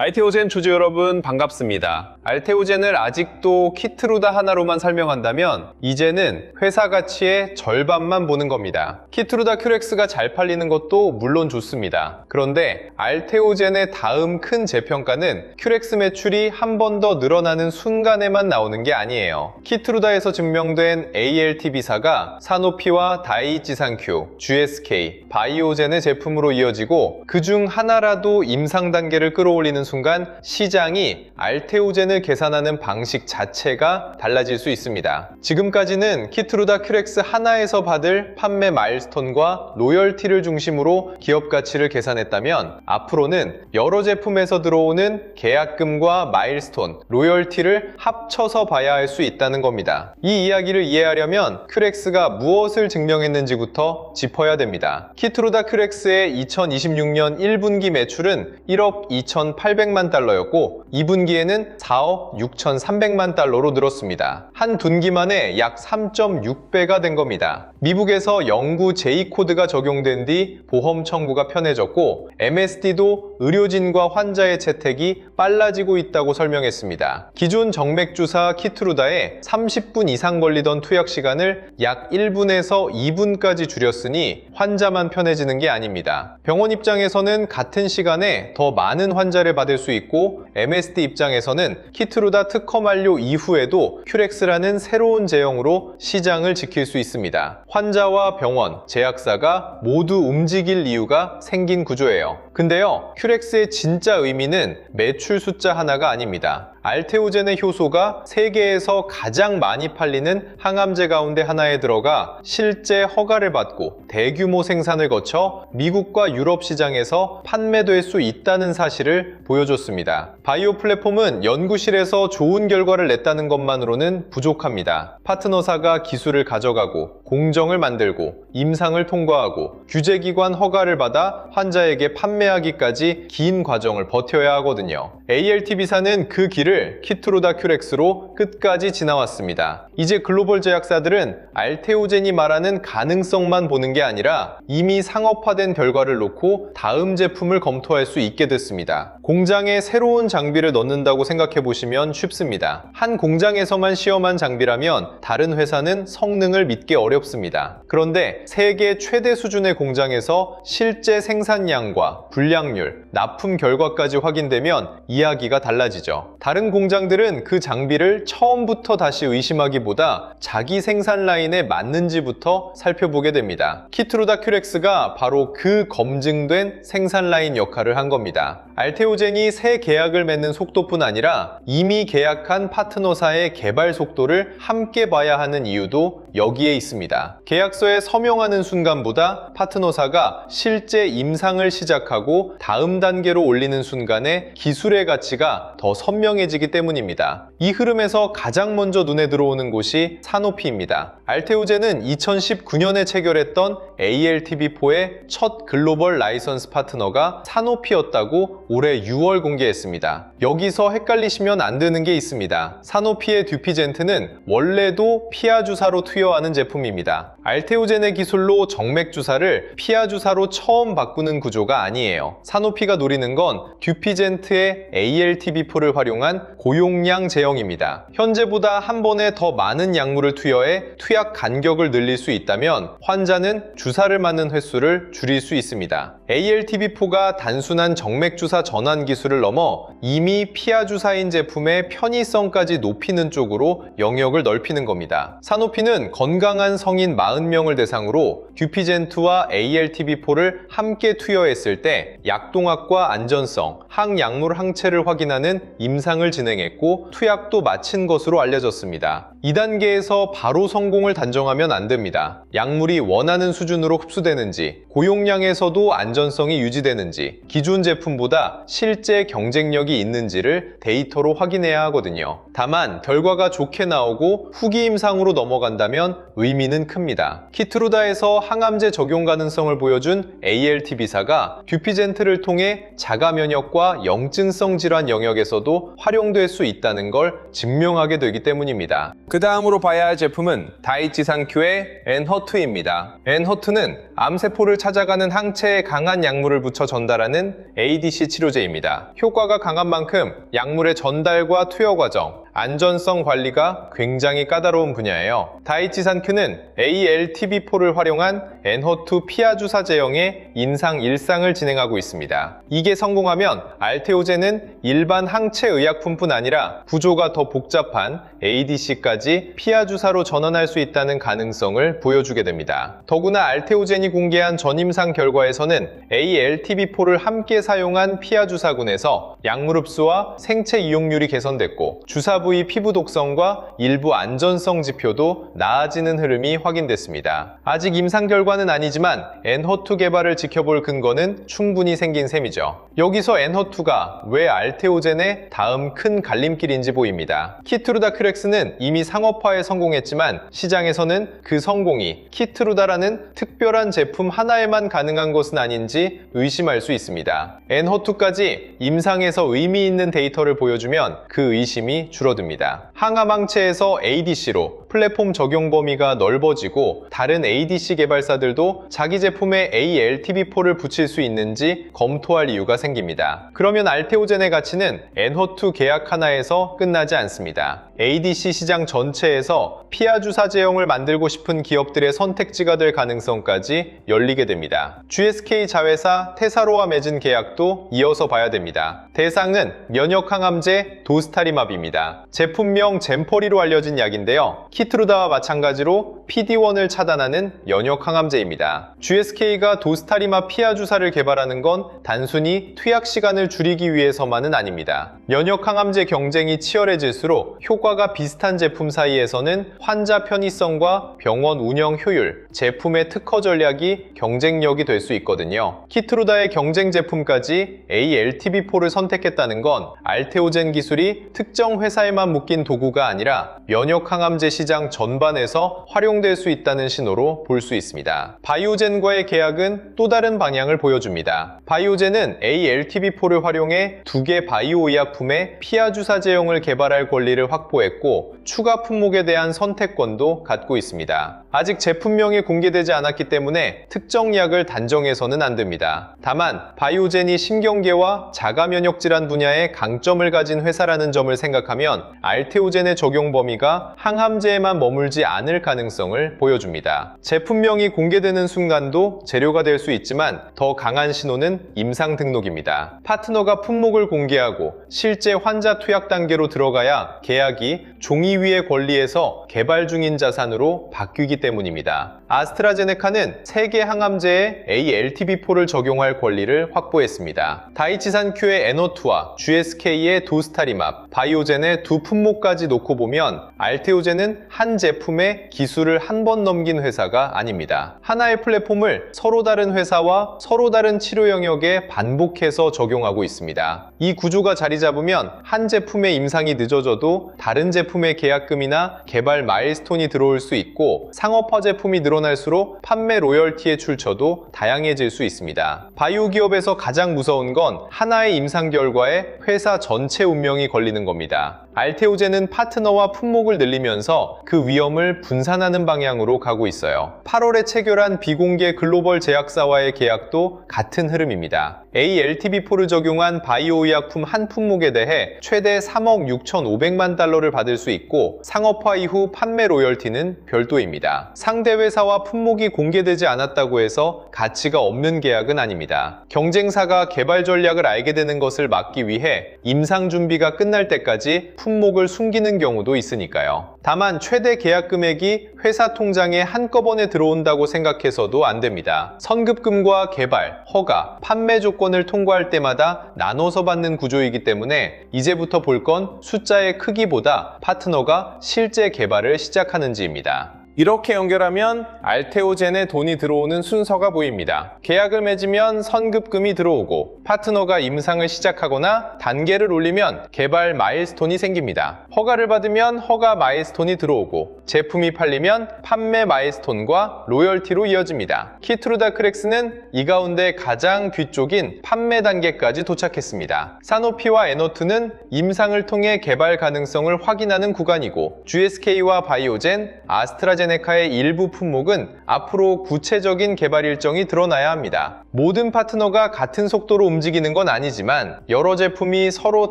알테오젠 주주 여러분 반갑습니다. 알테오젠을 아직도 키트루다 하나로만 설명한다면 이제는 회사 가치의 절반만 보는 겁니다. 키트루다 큐렉스가 잘 팔리는 것도 물론 좋습니다. 그런데 알테오젠의 다음 큰 재평가는 큐렉스 매출이 한 번 더 늘어나는 순간에만 나오는 게 아니에요. 키트루다에서 증명된 ALTB사가 사노피와 다이이치산큐, GSK, 바이오젠의 제품으로 이어지고 그중 하나라도 임상 단계를 끌어올리는 순간 시장이 알테오젠을 계산하는 방식 자체가 달라질 수 있습니다. 지금까지는 키트루다 큐렉스 하나에서 받을 판매 마일스톤과 로열티를 중심으로 기업 가치를 계산했다면 앞으로는 여러 제품에서 들어오는 계약금과 마일스톤, 로열티를 합쳐서 봐야 할 수 있다는 겁니다. 이 이야기를 이해하려면 큐렉스가 무엇을 증명했는지부터 짚어야 됩니다. 키트루다 큐렉스의 2026년 1분기 매출은 1억 2,800만 달러였고 2분기에는 4억 6,300만 달러로 늘었습니다. 한 분기 만에 약 3.6배가 된 겁니다. 미국에서 영구 J코드가 적용된 뒤 보험 청구가 편해졌고 MSD도 의료진과 환자의 채택이 빨라지고 있다고 설명했습니다. 기존 정맥주사 키트루다에 30분 이상 걸리던 투약 시간을 약 1분에서 2분까지 줄였으니 환자만 편해지는 게 아닙니다. 병원 입장에서는 같은 시간에 더 많은 환자를 받을 수 있고 MSD 입장에서는 키트루다 특허 만료 이후에도 큐렉스라는 새로운 제형으로 시장을 지킬 수 있습니다. 환자와 병원, 제약사가 모두 움직일 이유가 생긴 구조예요. 근데요, 큐렉스의 진짜 의미는 매출 숫자 하나가 아닙니다. 알테오젠의 효소가 세계에서 가장 많이 팔리는 항암제 가운데 하나에 들어가 실제 허가를 받고 대규모 생산을 거쳐 미국과 유럽 시장에서 판매될 수 있다는 사실을 보여줬습니다. 바이오 플랫폼은 연구실에서 좋은 결과를 냈다는 것만으로는 부족합니다. 파트너사가 기술을 가져가고 공정을 만들고 임상을 통과하고 규제기관 허가를 받아 환자에게 판매하기까지 긴 과정을 버텨야 하거든요. ALTB사는 그 길을 키트루다 큐렉스로 끝까지 지나왔습니다. 이제 글로벌 제약사들은 알테오젠이 말하는 가능성만 보는 게 아니라 이미 상업화된 결과를 놓고 다음 제품을 검토할 수 있게 됐습니다. 공장에 새로운 장비를 넣는다고 생각해 보시면 쉽습니다. 한 공장에서만 시험한 장비라면 다른 회사는 성능을 믿기 어렵습니다. 그런데 세계 최대 수준의 공장에서 실제 생산량과 불량률, 납품 결과까지 확인되면 이야기가 달라지죠. 다른 공장들은 그 장비를 처음부터 다시 의심하기보다 자기 생산 라인에 맞는지부터 살펴보게 됩니다. 키트루다 큐렉스가 바로 그 검증된 생산 라인 역할을 한 겁니다. 알테오젠이 새 계약을 맺는 속도뿐 아니라 이미 계약한 파트너사의 개발 속도를 함께 봐야 하는 이유도 여기에 있습니다. 계약서에 서명하는 순간보다 파트너사가 실제 임상을 시작하고 다음 단계로 올리는 순간에 기술의 가치가 더 선명해지기 때문입니다. 이 흐름에서 가장 먼저 눈에 들어오는 곳이 사노피입니다. 알테오젠은 2019년에 체결했던 ALTB4의 첫 글로벌 라이선스 파트너가 사노피였다고 올해 6월 공개했습니다. 여기서 헷갈리시면 안 되는 게 있습니다. 사노피의 듀피젠트는 원래도 피하 주사로 투여하는 제품입니다. 알테오젠의 기술로 정맥 주사를 피하 주사로 처음 바꾸는 구조가 아니에요. 사노피가 노리는 건 듀피젠트의 ALTB4를 활용한 고용량 제형입니다. 현재보다 한 번에 더 많은 약물을 투여해 투약 간격을 늘릴 수 있다면 환자는 주사를 맞는 횟수를 줄일 수 있습니다. ALTB4가 단순한 정맥 주사 전환 기술을 넘어 이미 피하 주사인 제품의 편의성까지 높이는 쪽으로 영역을 넓히는 겁니다. 사노피는 건강한 성인 40명을 대상으로 듀피젠트와 ALTB4를 함께 투여했을 때 약동학과 안전성, 항약물 항체를 확인하는 임상을 진행했고 투약도 마친 것으로 알려졌습니다. 2단계에서 바로 성공을 단정하면 안 됩니다. 약물이 원하는 수준으로 흡수되는지, 고용량에서도 안전성이 유지되는지, 기존 제품보다 실제 경쟁력이 있는지 있는지를 데이터로 확인해야 하거든요. 다만 결과가 좋게 나오고 후기 임상으로 넘어간다면 의미는 큽니다. 키트루다에서 항암제 적용 가능성을 보여준 ALTB사가 듀피젠트를 통해 자가 면역과 영증성 질환 영역에서도 활용될 수 있다는 걸 증명하게 되기 때문입니다. 그 다음으로 봐야 할 제품은 다이치 산큐의 엔허투입니다. 엔허투는 암세포를 찾아가는 항체에 강한 약물을 붙여 전달하는 ADC 치료제입니다. 효과가 강한 만큼 약물의 전달과 투여 과정, 안전성 관리가 굉장히 까다로운 분야예요. 다이치 산큐는 ALTB4를 활용한 엔허투 피하 주사 제형의 인상 1상을 진행하고 있습니다. 이게 성공하면 알테오젠은 일반 항체 의약품뿐 아니라 구조가 더 복잡한 ADC까지 피하 주사로 전환할 수 있다는 가능성을 보여주게 됩니다. 더구나 알테오젠이 공개한 전임상 결과에서는 ALTB4를 함께 사용한 피하 주사군에서 약물 흡수와 생체 이용률이 개선됐고 주사 부위 피부 독성과 일부 안전성 지표도 나아지는 흐름이 확인됐습니다. 아직 임상 결과는 아니지만 엔허투 개발을 지켜볼 근거는 충분히 생긴 셈이죠. 여기서 엔허투가 왜 알테오젠의 다음 큰 갈림길인지 보입니다. 키트루다 크렉스는 이미 상업화에 성공했지만 시장에서는 그 성공이 키트루다라는 특별한 제품 하나에만 가능한 것은 아닌지 의심할 수 있습니다. 엔허투까지 임상에서 의미 있는 데이터를 보여주면 그 의심이 줄어듭니다. 항암 항체에서 ADC로 플랫폼 적용 범위가 넓어지고 다른 ADC 개발사들도 자기 제품에 ALTB4를 붙일 수 있는지 검토할 이유가 생깁니다. 그러면 알테오젠의 가치는 엔허투 계약 하나에서 끝나지 않습니다. ADC 시장 전체에서 피하 주사 제형을 만들고 싶은 기업들의 선택지가 될 가능성까지 열리게 됩니다. GSK 자회사 테사로와 맺은 계약도 이어서 봐야 됩니다. 대상은 면역 항암제 도스타리맙입니다. 제품명 젠퍼리로 알려진 약인데요. 키트루다와 마찬가지로 PD-1을 차단하는 면역 항암제입니다. GSK가 도스타리맙 피하 주사를 개발하는 건 단순히 투약 시간을 줄이기 위해서만은 아닙니다. 면역 항암제 경쟁이 치열해질수록 효과가 비슷한 제품 사이에서는 환자 편의성과 병원 운영 효율, 제품의 특허 전략이 경쟁력이 될 수 있거든요. 키트루다의 경쟁 제품까지 ALTB4를 선택했다는 건 알테오젠 기술이 특정 회사에만 묶인 도구가 아니라 면역 항암제 시장 전반에서 활용될 수 있다는 신호로 볼 수 있습니다. 바이오젠과의 계약은 또 다른 방향을 보여줍니다. 바이오젠은 ALTB4를 활용해 2개 바이오 의약품의 피하 주사 제형을 개발할 권리를 확보했고 추가 품목에 대한 선택권도 갖고 있습니다. 아직 제품명이 공개되지 않았기 때문에 특정 약을 단정해서는 안 됩니다. 다만 바이오젠이 신경계와 자가면역 질환 분야에 강점을 가진 회사라는 점을 생각하면 알테오젠의 적용 범위가 항암제에만 머물지 않을 가능성을 보여줍니다. 제품명이 공개되는 순간도 재료가 될 수 있지만 더 강한 신호는 임상 등록입니다. 파트너가 품목을 공개하고 실제 환자 투약 단계로 들어가야 계약이 종이 위의 권리에서 개발 중인 자산으로 바뀌기 때문입니다. 아스트라제네카는 세계 항암제에 ALTB4를 적용할 권리를 확보했습니다. 다이치산큐의 엔허투와 GSK의 도스타리맙, 바이오젠의 두 품목까지 놓고 보면 알테오젠은 한 제품에 기술을 한 번 넘긴 회사가 아닙니다. 하나의 플랫폼을 서로 다른 회사와 서로 다른 치료 영역에 반복해서 적용하고 있습니다. 이 구조가 자리 잡으면 한 제품의 임상이 늦어져도 다른 제품의 계약금이나 개발 마일스톤이 들어올 수 있고 상업화 제품이 늘어날수록 판매 로열티의 출처도 다양해질 수 있습니다. 바이오 기업에서 가장 무서운 건 하나의 임상 결과에 회사 전체 운명이 걸리는 겁니다. 알테오젠은 파트너와 품목을 늘리면서 그 위험을 분산하는 방향으로 가고 있어요. 8월에 체결한 비공개 글로벌 제약사와의 계약도 같은 흐름입니다. ALTB4를 적용한 바이오 의약품 한 품목에 대해 최대 3억 6,500만 달러를 받을 수 있고 상업화 이후 판매 로열티는 별도입니다. 상대 회사와 품목이 공개되지 않았다고 해서 가치가 없는 계약은 아닙니다. 경쟁사가 개발 전략을 알게 되는 것을 막기 위해 임상 준비가 끝날 때까지 품목을 숨기는 경우도 있으니까요. 다만 최대 계약 금액이 회사 통장에 한꺼번에 들어온다고 생각해서도 안 됩니다. 선급금과 개발, 허가, 판매 조건을 통과할 때마다 나눠서 받는 구조이기 때문에 이제부터 볼 건 숫자의 크기보다 파트너가 실제 개발을 시작하는지입니다. 이렇게 연결하면 알테오젠에 돈이 들어오는 순서가 보입니다. 계약을 맺으면 선급금이 들어오고 파트너가 임상을 시작하거나 단계를 올리면 개발 마일스톤이 생깁니다. 허가를 받으면 허가 마일스톤이 들어오고 제품이 팔리면 판매 마일스톤과 로열티로 이어집니다. 키트루다 크랙스는 이 가운데 가장 뒤쪽인 판매 단계까지 도착했습니다. 사노피와 에너투는 임상을 통해 개발 가능성을 확인하는 구간이고 GSK와 바이오젠, 아스트라제네카의 일부 품목은 앞으로 구체적인 개발 일정이 드러나야 합니다. 모든 파트너가 같은 속도로 움직이는 건 아니지만 여러 제품이 서로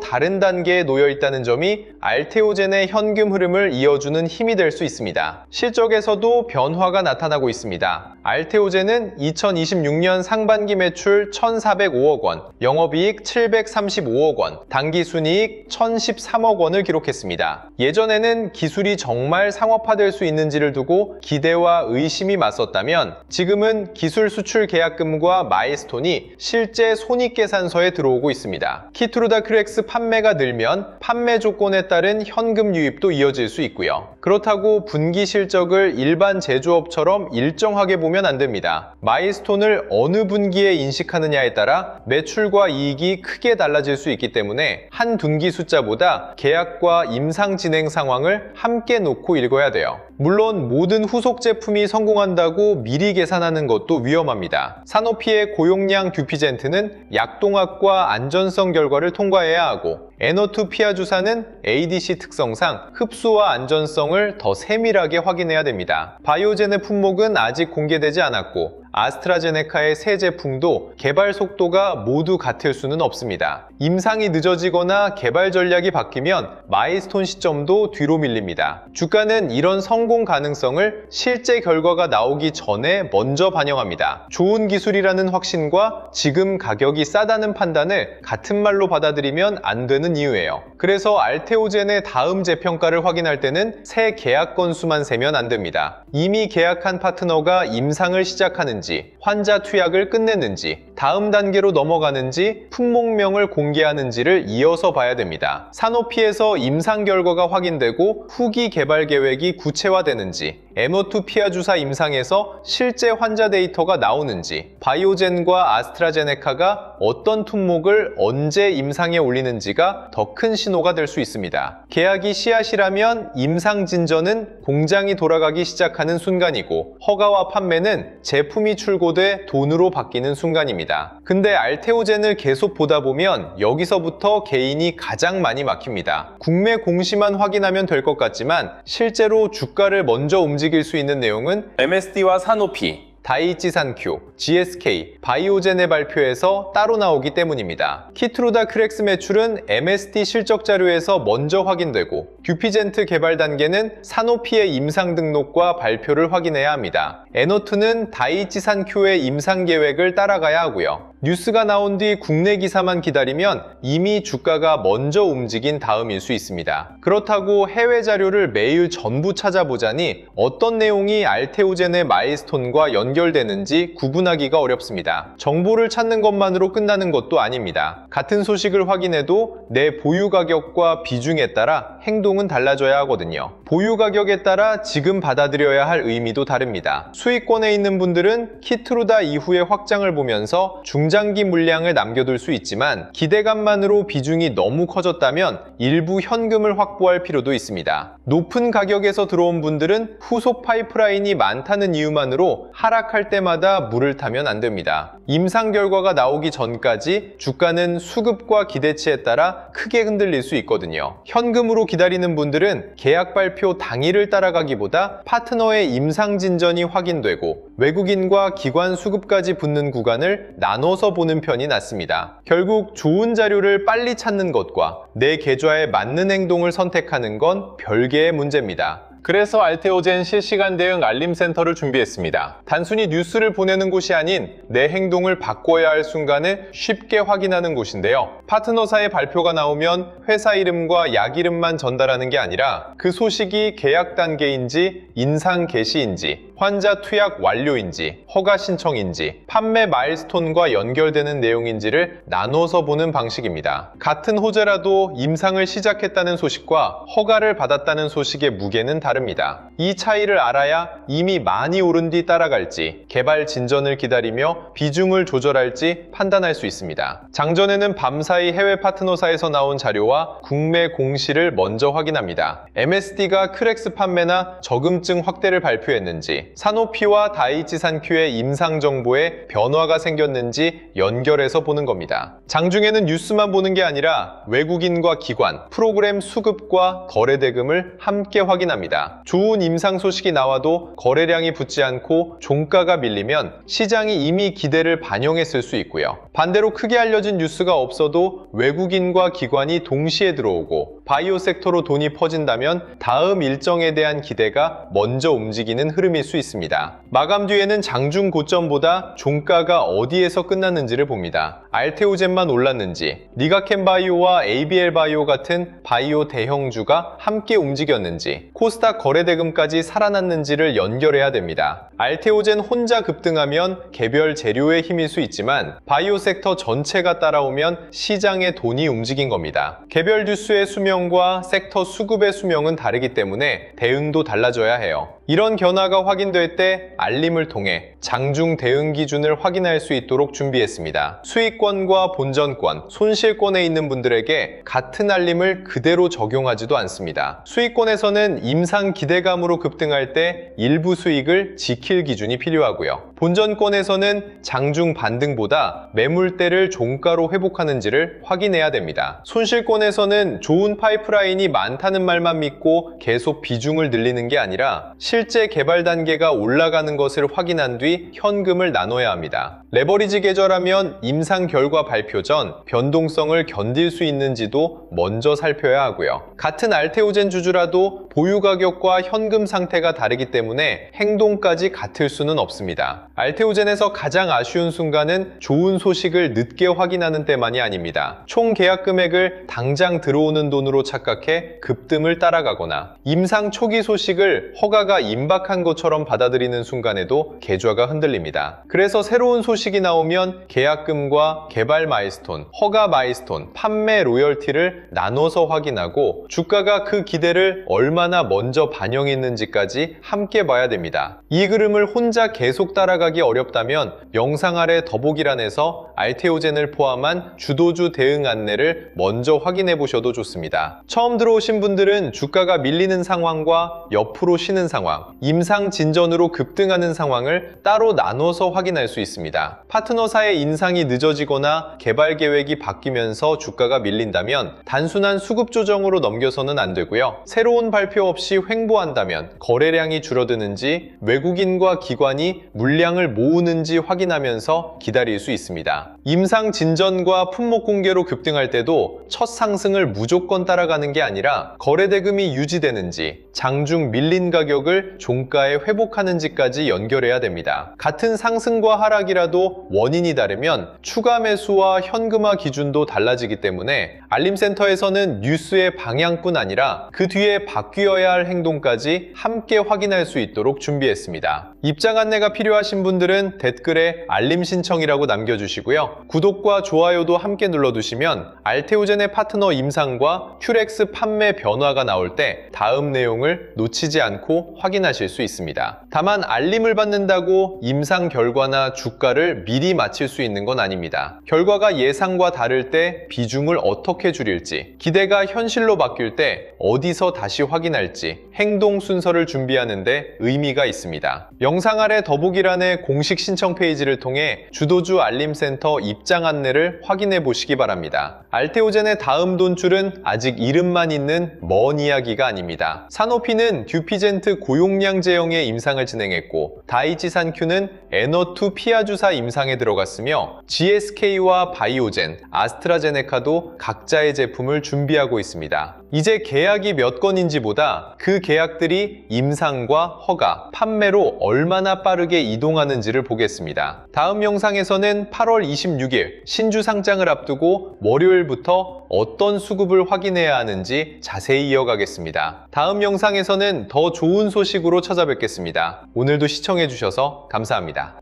다른 단계에 놓여 있다는 점이 알테오젠의 현금 흐름을 이어주는 힘이 될 수 있습니다. 실적에서도 변화가 나타나고 있습니다. 알테오젠은 2026년 상반기 매출 1,405억 원, 영업이익 735억 원, 당기순이익 1,013억 원을 기록했습니다. 예전에는 기술이 정말 상업화될 수 있는지를 두고 기대와 의심이 맞섰다면 지금은 기술 수출 계약금과 마일스톤이 실제 손익계산서에 들어오고 있습니다. 키트루다 크랙스 판매가 늘면 판매 조건에 따른 현금 유입도 이어질 수 있고요. 그렇다고 분기 실적을 일반 제조업처럼 일정하게 보면 안 됩니다. 마일스톤을 어느 분기에 인식하느냐에 따라 매출과 이익이 크게 달라질 수 있기 때문에 한 분기 숫자보다 계약과 임상 진행 상황을 함께 놓고 읽어야 돼요. 물론 모든 후속 제품이 성공한다고 미리 계산하는 것도 위험합니다. 사노피의 고용량 듀피젠트는 약동학과 안전성 결과를 통과해야 하고 에너투 피아주사는 ADC 특성상 흡수와 안전성을 더 세밀하게 확인해야 됩니다. 바이오젠의 품목은 아직 공개되지 않았고 아스트라제네카의 새 제품도 개발 속도가 모두 같을 수는 없습니다. 임상이 늦어지거나 개발 전략이 바뀌면 마일스톤 시점도 뒤로 밀립니다. 주가는 이런 성공 가능성을 실제 결과가 나오기 전에 먼저 반영합니다. 좋은 기술이라는 확신과 지금 가격이 싸다는 판단을 같은 말로 받아들이면 안 되는 이유예요. 그래서 알테오젠의 다음 재평가를 확인할 때는 새 계약 건수만 세면 안 됩니다. 이미 계약한 파트너가 임상을 시작하는지, 환자 투약을 끝내는지, 다음 단계로 넘어가는지, 품목명을 공개하는지를 이어서 봐야 됩니다. 사노피에서 임상 결과가 확인되고 후기 개발 계획이 구체화되는지, 에너투 피아주사 임상에서 실제 환자 데이터가 나오는지, 바이오젠과 아스트라제네카가 어떤 품목을 언제 임상에 올리는지가 더 큰 신호가 될 수 있습니다. 계약이 씨앗이라면 임상 진전은 공장이 돌아가기 시작하는 순간이고 허가와 판매는 제품이 출고돼 돈으로 바뀌는 순간입니다. 근데 알테오젠을 계속 보다 보면 여기서부터 개인이 가장 많이 막힙니다. 국내 공시만 확인하면 될 것 같지만 실제로 주가를 먼저 움직일 수 있는 내용은 MSD와 사노피, 다이이치 산큐, GSK, 바이오젠의 발표에서 따로 나오기 때문입니다. 키트루다 크랙스 매출은 MSD 실적 자료에서 먼저 확인되고 듀피젠트 개발 단계는 사노피의 임상 등록과 발표를 확인해야 합니다. 에너투는 다이이치 산큐의 임상 계획을 따라가야 하고요. 뉴스가 나온 뒤 국내 기사만 기다리면 이미 주가가 먼저 움직인 다음일 수 있습니다. 그렇다고 해외 자료를 매일 전부 찾아보자니 어떤 내용이 알테오젠의 마일스톤과 연결되는지 구분하기가 어렵습니다. 정보를 찾는 것만으로 끝나는 것도 아닙니다. 같은 소식을 확인해도 내 보유 가격과 비중에 따라 행동은 달라져야 하거든요. 보유 가격에 따라 지금 받아들여야 할 의미도 다릅니다. 수익권에 있는 분들은 키트루다 이후의 확장을 보면서 중장기 물량을 남겨둘 수 있지만 기대감만으로 비중이 너무 커졌다면 일부 현금을 확보할 필요도 있습니다. 높은 가격에서 들어온 분들은 후속 파이프라인이 많다는 이유만으로 하락할 때마다 물을 타면 안 됩니다. 임상 결과가 나오기 전까지 주가는 수급과 기대치에 따라 크게 흔들릴 수 있거든요. 현금으로 기다리는 분들은 계약 발표 당일을 따라가기보다 파트너의 임상 진전이 확인되고 외국인과 기관 수급까지 붙는 구간을 나눠서 보는 편이 낫습니다. 결국 좋은 자료를 빨리 찾는 것과 내 계좌에 맞는 행동을 선택하는 건 별개의 문제입니다. 그래서 알테오젠 실시간 대응 알림센터를 준비했습니다. 단순히 뉴스를 보내는 곳이 아닌 내 행동을 바꿔야 할 순간을 쉽게 확인하는 곳인데요. 파트너사의 발표가 나오면 회사 이름과 약 이름만 전달하는 게 아니라 그 소식이 계약 단계인지 인상 개시인지 환자 투약 완료인지, 허가 신청인지, 판매 마일스톤과 연결되는 내용인지를 나눠서 보는 방식입니다. 같은 호재라도 임상을 시작했다는 소식과 허가를 받았다는 소식의 무게는 다릅니다. 이 차이를 알아야 이미 많이 오른 뒤 따라갈지, 개발 진전을 기다리며 비중을 조절할지 판단할 수 있습니다. 장전에는 밤사이 해외 파트너사에서 나온 자료와 국내 공시를 먼저 확인합니다. MSD가 크렉스 판매나 저금증 확대를 발표했는지, 사노피와 다이치 산큐의 임상 정보에 변화가 생겼는지 연결해서 보는 겁니다. 장중에는 뉴스만 보는 게 아니라 외국인과 기관, 프로그램 수급과 거래 대금을 함께 확인합니다. 좋은 임상 소식이 나와도 거래량이 붙지 않고 종가가 밀리면 시장이 이미 기대를 반영했을 수 있고요. 반대로 크게 알려진 뉴스가 없어도 외국인과 기관이 동시에 들어오고 바이오 섹터로 돈이 퍼진다면 다음 일정에 대한 기대가 먼저 움직이는 흐름일 수 있습니다. 마감 뒤에는 장중 고점보다 종가가 어디에서 끝났는지를 봅니다. 알테오젠만 올랐는지, 리가켄 바이오와 ABL 바이오 같은 바이오 대형주가 함께 움직였는지, 코스닥 거래대금까지 살아났는지를 연결해야 됩니다. 알테오젠 혼자 급등하면 개별 재료의 힘일 수 있지만 바이오 섹터 전체가 따라오면 시장의 돈이 움직인 겁니다. 개별 뉴스의 수명과 섹터 수급의 수명은 다르기 때문에 대응도 달라져야 해요. 이런 변화가 확인될 때 알림을 통해 장중 대응 기준을 확인할 수 있도록 준비했습니다. 수익권과 본전권, 손실권에 있는 분들에게 같은 알림을 그대로 적용하지도 않습니다. 수익권에서는 임상 기대감으로 급등할 때 일부 수익을 지킬 기준이 필요하고요. 본전권에서는 장중 반등보다 매물대를 종가로 회복하는지를 확인해야 됩니다. 손실권에서는 좋은 파이프라인이 많다는 말만 믿고 계속 비중을 늘리는 게 아니라 실제 개발 단계가 올라가는 것을 확인한 뒤 현금을 나눠야 합니다. 레버리지 계절하면 임상 결과 발표 전 변동성을 견딜 수 있는지도 먼저 살펴야 하고요. 같은 알테오젠 주주라도 보유 가격과 현금 상태가 다르기 때문에 행동까지 같을 수는 없습니다. 알테오젠에서 가장 아쉬운 순간은 좋은 소식을 늦게 확인하는 때만이 아닙니다. 총 계약 금액을 당장 들어오는 돈으로 착각해 급등을 따라가거나 임상 초기 소식을 허가가 임박한 것처럼 받아들이는 순간에도 계좌가 흔들립니다. 그래서 새로운 소식이 나오면 계약금과 개발 마일스톤, 허가 마일스톤, 판매 로열티를 나눠서 확인하고 주가가 그 기대를 얼마나 먼저 반영했는지까지 함께 봐야 됩니다. 이 흐름을 혼자 계속 따라가기 어렵다면 영상 아래 더보기란에서 알테오젠을 포함한 주도주 대응 안내를 먼저 확인해 보셔도 좋습니다. 처음 들어오신 분들은 주가가 밀리는 상황과 옆으로 쉬는 상황, 임상 진전으로 급등하는 상황을 따로 나눠서 확인할 수 있습니다. 파트너사의 인상이 늦어지거나 개발 계획이 바뀌면서 주가가 밀린다면 단순한 수급 조정으로 넘겨서는 안 되고요. 새로운 발표 없이 횡보한다면 거래량이 줄어드는지 외국인과 기관이 물량을 모으는지 확인하면서 기다릴 수 있습니다. 임상 진전과 품목 공개로 급등할 때도 첫 상승을 무조건 따라가는 게 아니라 거래 대금이 유지되는지, 장중 밀린 가격을 종가에 회복하는지까지 연결해야 됩니다. 같은 상승과 하락이라도 원인이 다르면 추가 매수와 현금화 기준도 달라지기 때문에 알림센터에서는 뉴스의 방향뿐 아니라 그 뒤에 바뀌어야 할 행동까지 함께 확인할 수 있도록 준비했습니다. 입장 안내가 필요하신 분들은 댓글에 알림 신청이라고 남겨주시고요. 구독과 좋아요도 함께 눌러두시면 알테오젠의 파트너 임상과 큐렉스 판매 변화가 나올 때 다음 내용을 놓치지 않고 확인하실 수 있습니다. 다만 알림을 받는다고 임상 결과나 주가를 미리 맞힐 수 있는 건 아닙니다. 결과가 예상과 다를 때 비중을 어떻게 줄일지, 기대가 현실로 바뀔 때 어디서 다시 확인할지 행동 순서를 준비하는 데 의미가 있습니다. 영상 아래 더보기란의 공식 신청 페이지를 통해 주도주 알림센터 입장 안내를 확인해 보시기 바랍니다. 알테오젠의 다음 돈줄은 아직 이름만 있는 먼 이야기가 아닙니다. 사노피는 듀피젠트 고용량 제형의 임상을 진행했고 다이치 산큐는 에너2 피아주사 임상에 들어갔으며 GSK와 바이오젠, 아스트라제네카도 각자의 제품을 준비하고 있습니다. 이제 계약이 몇 건인지보다 그 계약들이 임상과 허가, 판매로 얼마나 빠르게 이동하는지를 보겠습니다. 다음 영상에서는 8월 26일 신주 상장을 앞두고 월요일부터 어떤 수급을 확인해야 하는지 자세히 이어가겠습니다. 다음 영상에서는 더 좋은 소식으로 찾아뵙겠습니다. 오늘도 시청해주셔서 감사합니다.